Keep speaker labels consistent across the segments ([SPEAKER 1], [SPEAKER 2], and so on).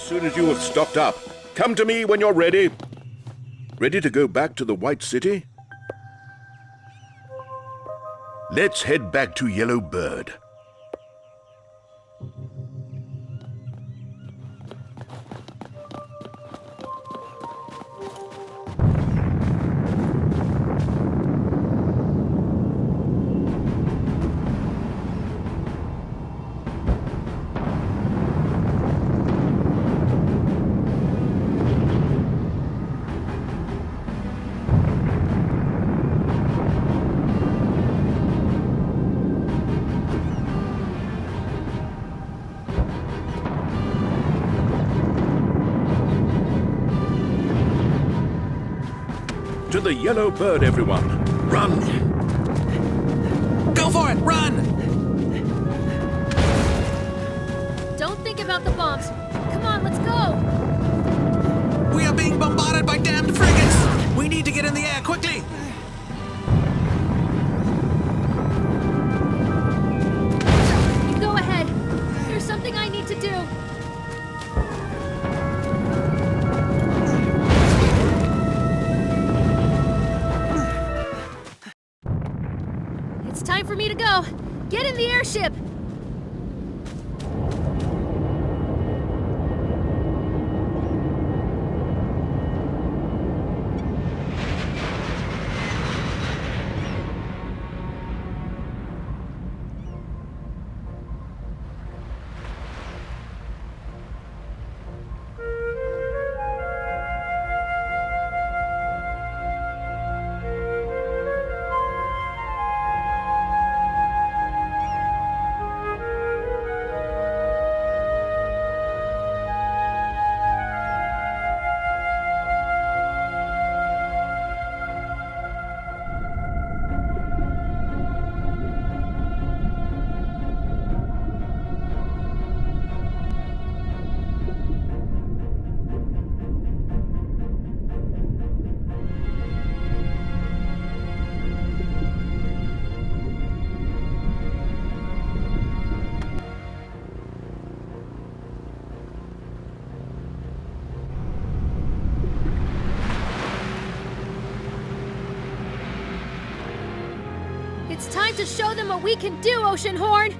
[SPEAKER 1] soon as you have stocked up. Come to me when you're ready. Ready to go back to the White City? Let's head back to Yellow Bird. To the Yellow Bird, everyone. Run!
[SPEAKER 2] Go for it! Run!
[SPEAKER 3] Don't think about the bombs. Come on, let's go!
[SPEAKER 2] We are being bombarded by damned frigates! We need to get in the air, quickly!
[SPEAKER 3] You go ahead. There's something I need to do. It's time for me to go. Get in the airship! It's time to show them what we can do, Oceanhorn!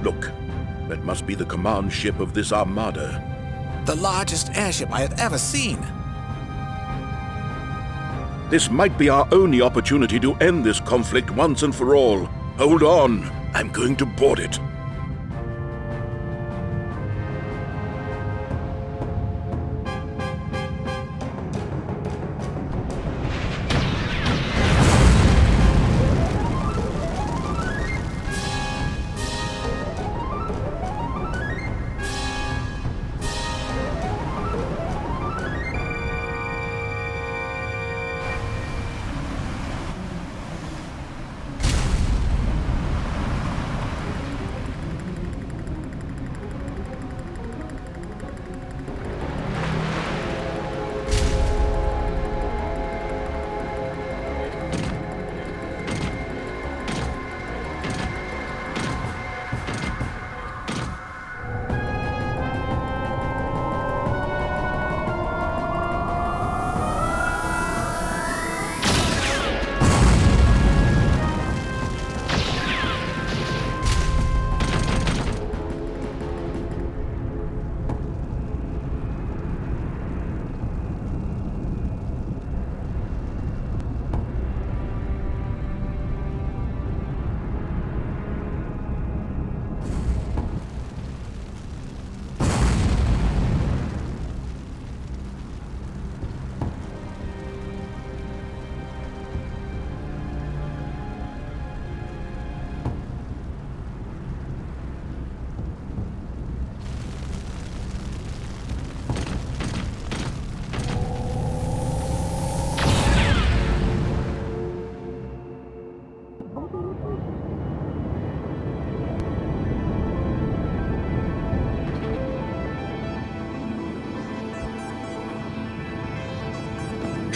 [SPEAKER 1] Look, that must be the command ship of this armada.
[SPEAKER 2] The largest airship I have ever seen.
[SPEAKER 1] This might be our only opportunity to end this conflict once and for all. Hold on, I'm going to board it.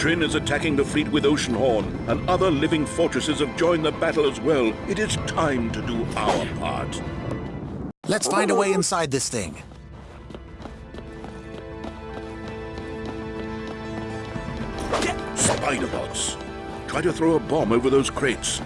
[SPEAKER 1] Trin is attacking the fleet with Oceanhorn, and other living fortresses have joined the battle as well. It is time to do our part.
[SPEAKER 2] Let's find a way inside this thing.
[SPEAKER 1] Spider-bots. Try to throw a bomb over those crates.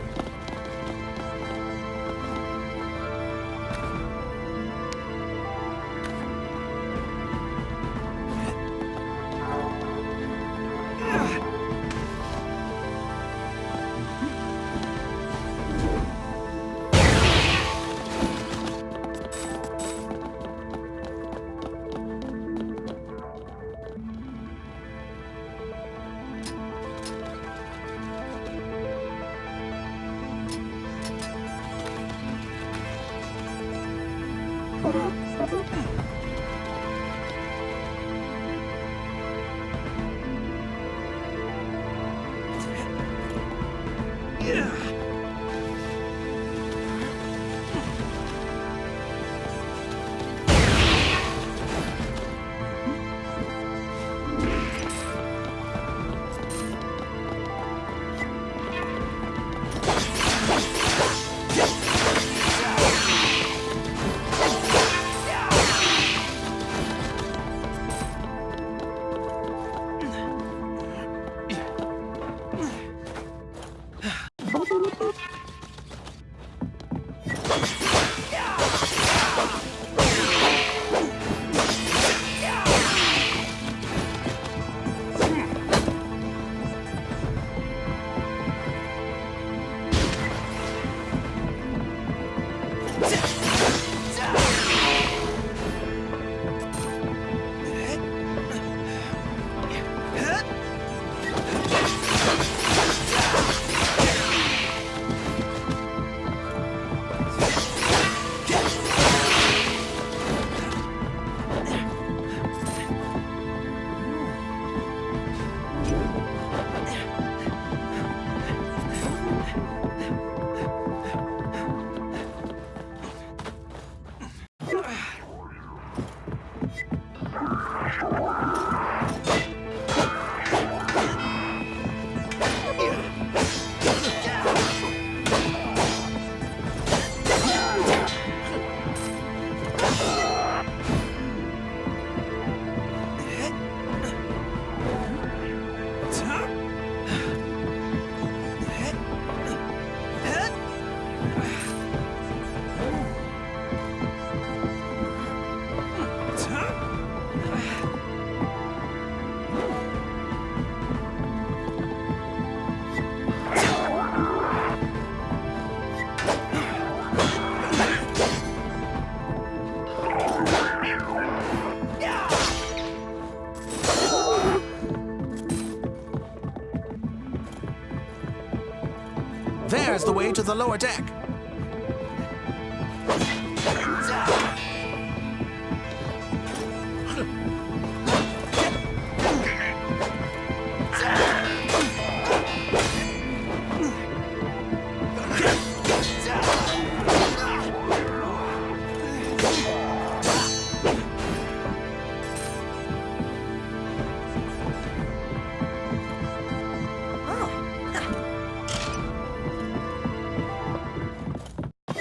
[SPEAKER 2] There's the way to the lower deck.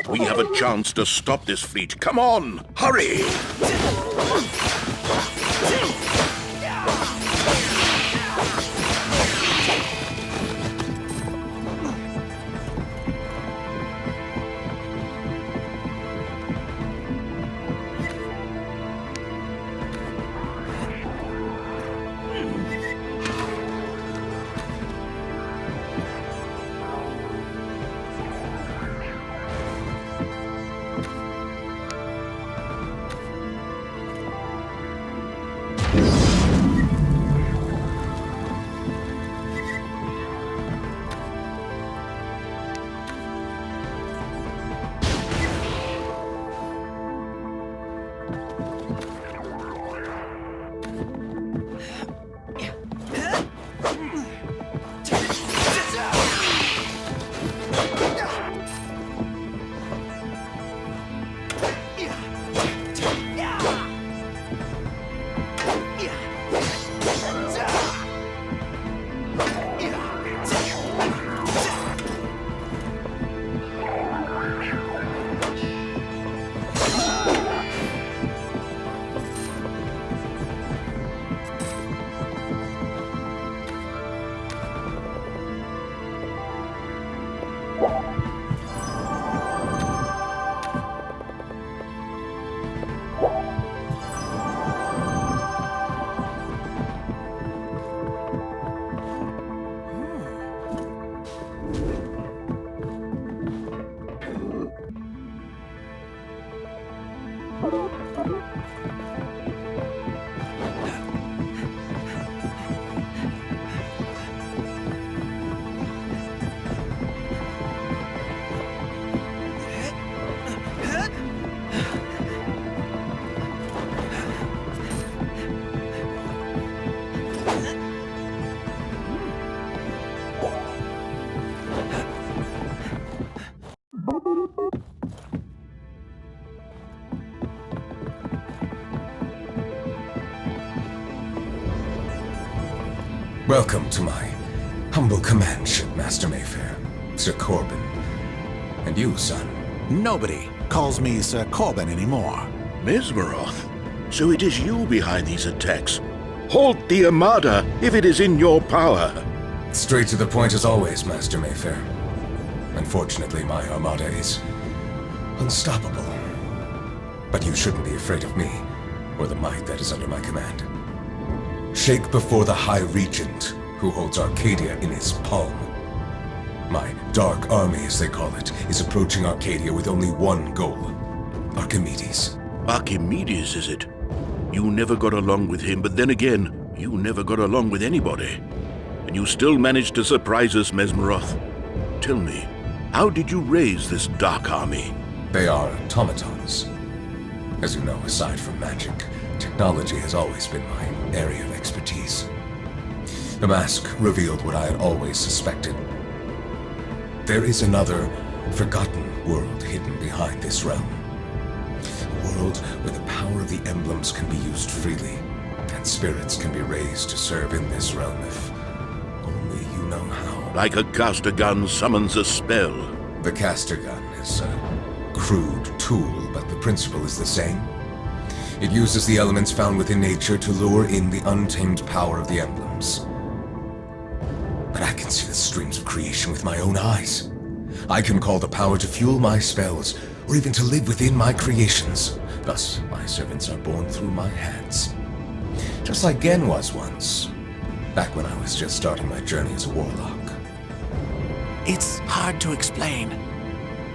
[SPEAKER 1] We have a chance to stop this fleet. Come on, hurry!
[SPEAKER 4] Welcome to my humble command ship, Master Mayfair, Sir Corbin. And you, son.
[SPEAKER 2] Nobody calls me Sir Corbin anymore.
[SPEAKER 1] Mesmeroth? So it is you behind these attacks. Halt the Armada if it is in your power.
[SPEAKER 4] Straight to the point as always, Master Mayfair. Unfortunately, my Armada is unstoppable. But you shouldn't be afraid of me, or the might that is under my command. Shake before the High Regent, who holds Arcadia in his palm. My Dark Army, as they call it, is approaching Arcadia with only one goal. Archimedes.
[SPEAKER 1] Archimedes, is it? You never got along with him, but then again, you never got along with anybody. And you still managed to surprise us, Mesmeroth. Tell me, how did you raise this Dark Army?
[SPEAKER 4] They are automatons. As you know, aside from magic, technology has always been my area of expertise. The mask revealed what I had always suspected. There is another, forgotten world hidden behind this realm. A world where the power of the emblems can be used freely, and spirits can be raised to serve in this realm if only you know how.
[SPEAKER 1] Like a caster gun summons a spell.
[SPEAKER 4] The caster gun is a crude tool, but the principle is the same. It uses the elements found within nature to lure in the untamed power of the emblems. But I can see the streams of creation with my own eyes. I can call the power to fuel my spells, or even to live within my creations. Thus, my servants are born through my hands. Just like Gen was once, back when I was just starting my journey as a warlock.
[SPEAKER 2] It's hard to explain.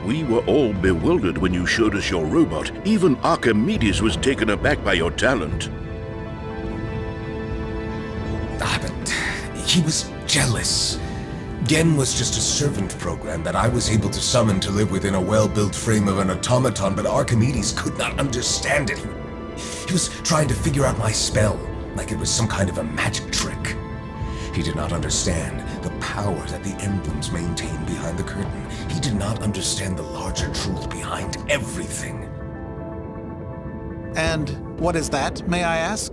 [SPEAKER 1] We were all bewildered when you showed us your robot. Even Archimedes was taken aback by your talent.
[SPEAKER 4] But he was jealous. Gen was just a servant program that I was able to summon to live within a well-built frame of an automaton, but Archimedes could not understand it. He was trying to figure out my spell, like it was some kind of a magic trick. He did not understand the power that the emblems maintain behind the curtain. He did not understand the larger truth behind everything.
[SPEAKER 2] And what is that, may I ask?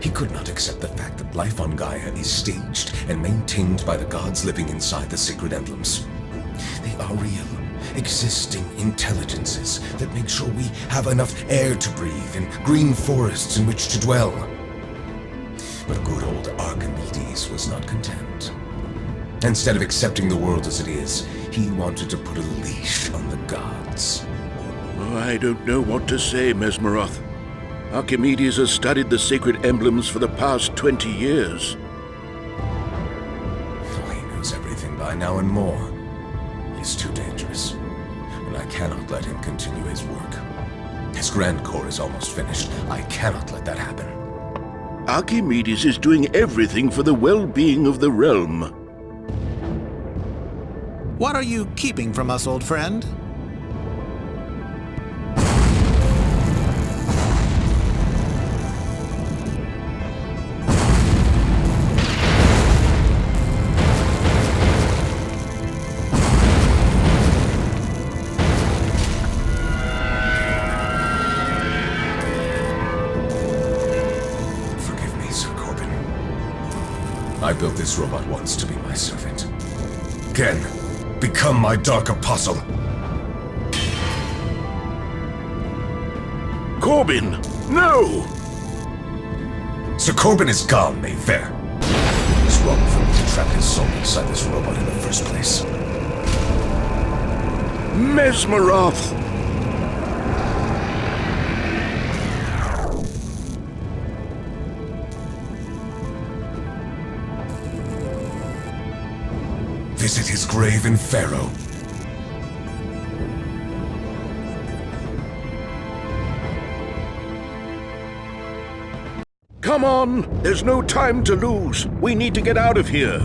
[SPEAKER 4] He could not accept the fact that life on Gaia is staged and maintained by the gods living inside the sacred emblems. They are real, existing intelligences that make sure we have enough air to breathe and green forests in which to dwell. But good old Archimedes was not content. Instead of accepting the world as it is, he wanted to put a leash on the gods.
[SPEAKER 1] Oh, I don't know what to say, Mesmeroth. Archimedes has studied the sacred emblems for the past 20 years.
[SPEAKER 4] Oh, he knows everything by now and more. He's too dangerous, and I cannot let him continue his work. His Grand Core is almost finished. I cannot let that happen.
[SPEAKER 1] Archimedes is doing everything for the well-being of the realm.
[SPEAKER 2] What are you keeping from us, old friend?
[SPEAKER 4] I built this robot once to be my servant. Gen, become my Dark Apostle!
[SPEAKER 1] Corbin, no!
[SPEAKER 4] Sir Corbin is gone, Mayfair. It's wrong for me to trap his soul inside this robot in the first place.
[SPEAKER 1] Mesmeroth!
[SPEAKER 4] Visit his grave in Pharaoh.
[SPEAKER 1] Come on! There's no time to lose. We need to get out of here.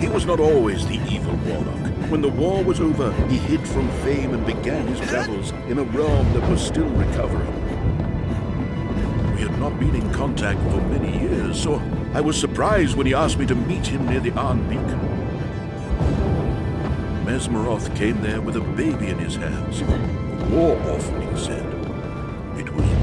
[SPEAKER 1] He was not always the evil warlock. When the war was over, he hid from fame and began his travels in a realm that was still recovering. We had not been in contact for many years, so I was surprised when he asked me to meet him near the Arn Beacon. Mesmeroth came there with a baby in his hands, a More often said, it was you.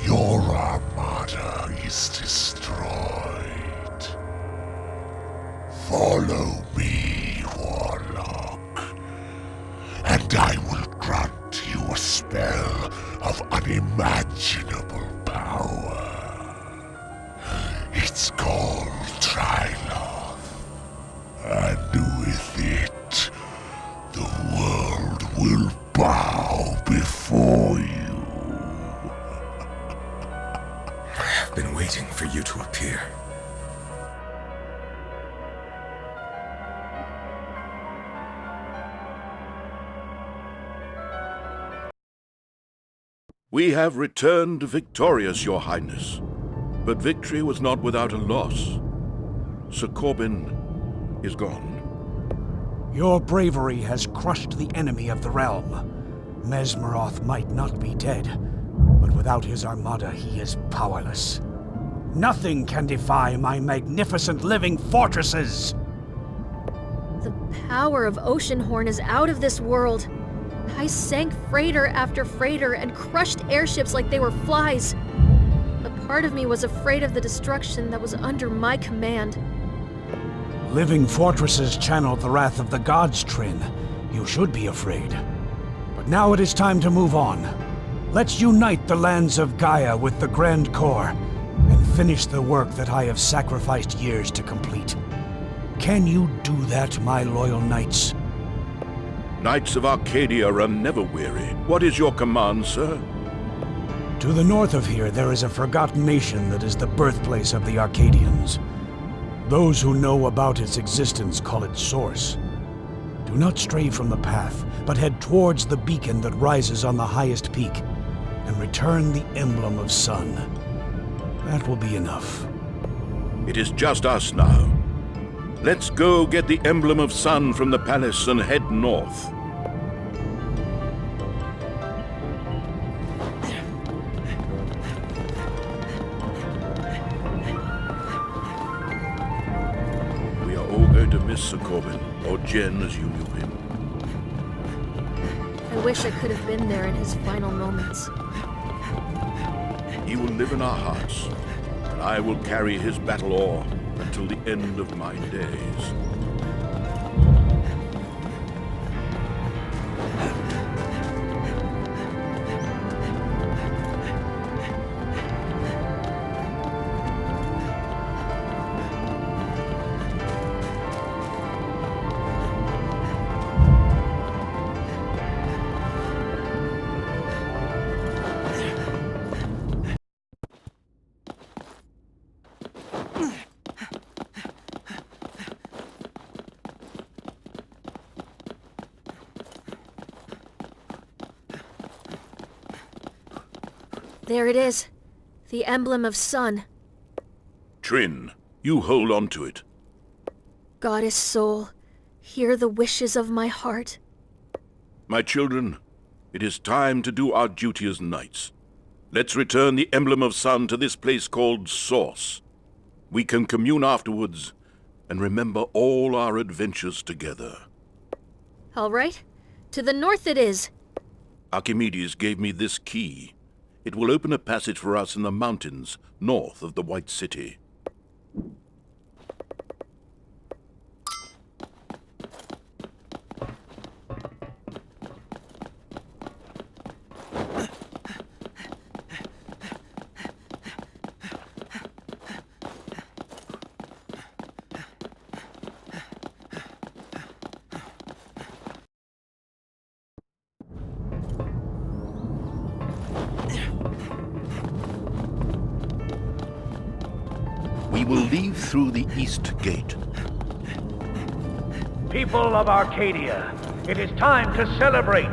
[SPEAKER 5] Your armada is destroyed. Follow me, Warlock, and I will grant you a spell of unimaginable power. It's called Triloth, and with it, the world will bow before you.
[SPEAKER 4] I've been waiting for you to appear.
[SPEAKER 1] We have returned victorious, Your Highness. But victory was not without a loss. Sir Corbin is gone.
[SPEAKER 6] Your bravery has crushed the enemy of the realm. Mesmeroth might not be dead, but without his armada he is powerless. Nothing can defy my magnificent living fortresses!
[SPEAKER 3] The power of Oceanhorn is out of this world. I sank freighter after freighter and crushed airships like they were flies. A part of me was afraid of the destruction that was under my command.
[SPEAKER 6] Living fortresses channeled the wrath of the gods, Trin. You should be afraid. But now it is time to move on. Let's unite the lands of Gaia with the Grand Core, and finish the work that I have sacrificed years to complete. Can you do that, my loyal knights?
[SPEAKER 1] Knights of Arcadia are never weary. What is your command, sir?
[SPEAKER 6] To the north of here, there is a forgotten nation that is the birthplace of the Arcadians. Those who know about its existence call it Source. Do not stray from the path, but head towards the beacon that rises on the highest peak, and return the emblem of sun. That will be enough.
[SPEAKER 1] It is just us now. Let's go get the emblem of sun from the palace and head north. We are all going to miss Sir Corbin, or Jen as you knew him.
[SPEAKER 3] I wish I could have been there in his final moments.
[SPEAKER 1] He will live in our hearts, and I will carry his battle ore until the end of my days.
[SPEAKER 3] There it is. The emblem of sun.
[SPEAKER 1] Trin, you hold on to it.
[SPEAKER 3] Goddess soul, hear the wishes of my heart.
[SPEAKER 1] My children, it is time to do our duty as knights. Let's return the emblem of sun to this place called Source. We can commune afterwards and remember all our adventures together.
[SPEAKER 3] All right. To the north it is.
[SPEAKER 1] Archimedes gave me this key. It will open a passage for us in the mountains north of the White City. We will leave through the east gate.
[SPEAKER 7] People of Arcadia, it is time to celebrate.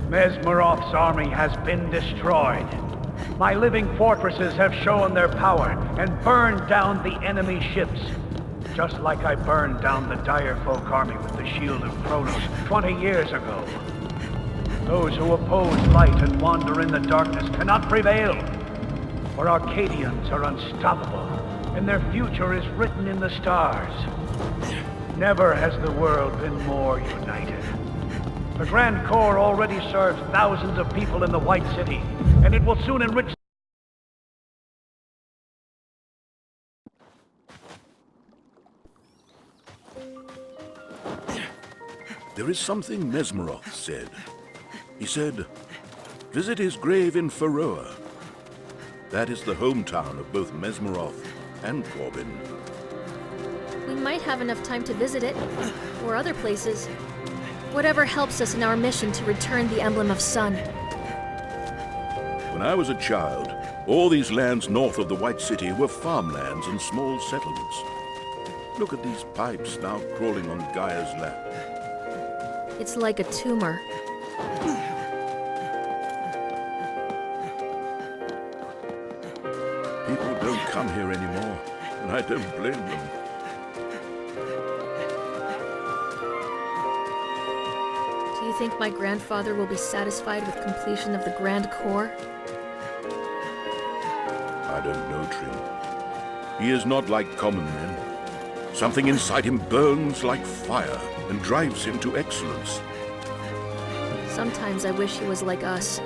[SPEAKER 7] Mesmeroth's army has been destroyed. My living fortresses have shown their power and burned down the enemy ships. Just like I burned down the dire folk army with the shield of Kronos 20 years ago. Those who oppose light and wander in the darkness cannot prevail. For Arcadians are unstoppable, and their future is written in the stars. Never has the world been more united. The Grand Corps already serves thousands of people in the White City, and it will soon enrich.
[SPEAKER 1] There is something Mesmeroth said. He said, visit his grave in Feroa. That is the hometown of both Mesmeroth and Corbin.
[SPEAKER 3] We might have enough time to visit it, or other places. Whatever helps us in our mission to return the emblem of sun.
[SPEAKER 1] When I was a child, all these lands north of the White City were farmlands and small settlements. Look at these pipes now crawling on Gaia's lap.
[SPEAKER 3] It's like a tumor.
[SPEAKER 1] People don't come here anymore, and I don't blame them.
[SPEAKER 3] Do you think my grandfather will be satisfied with completion of the Grand Corps?
[SPEAKER 1] I don't know, Trim. He is not like common men. Something inside him burns like fire and drives him to excellence.
[SPEAKER 3] Sometimes I wish he was like us.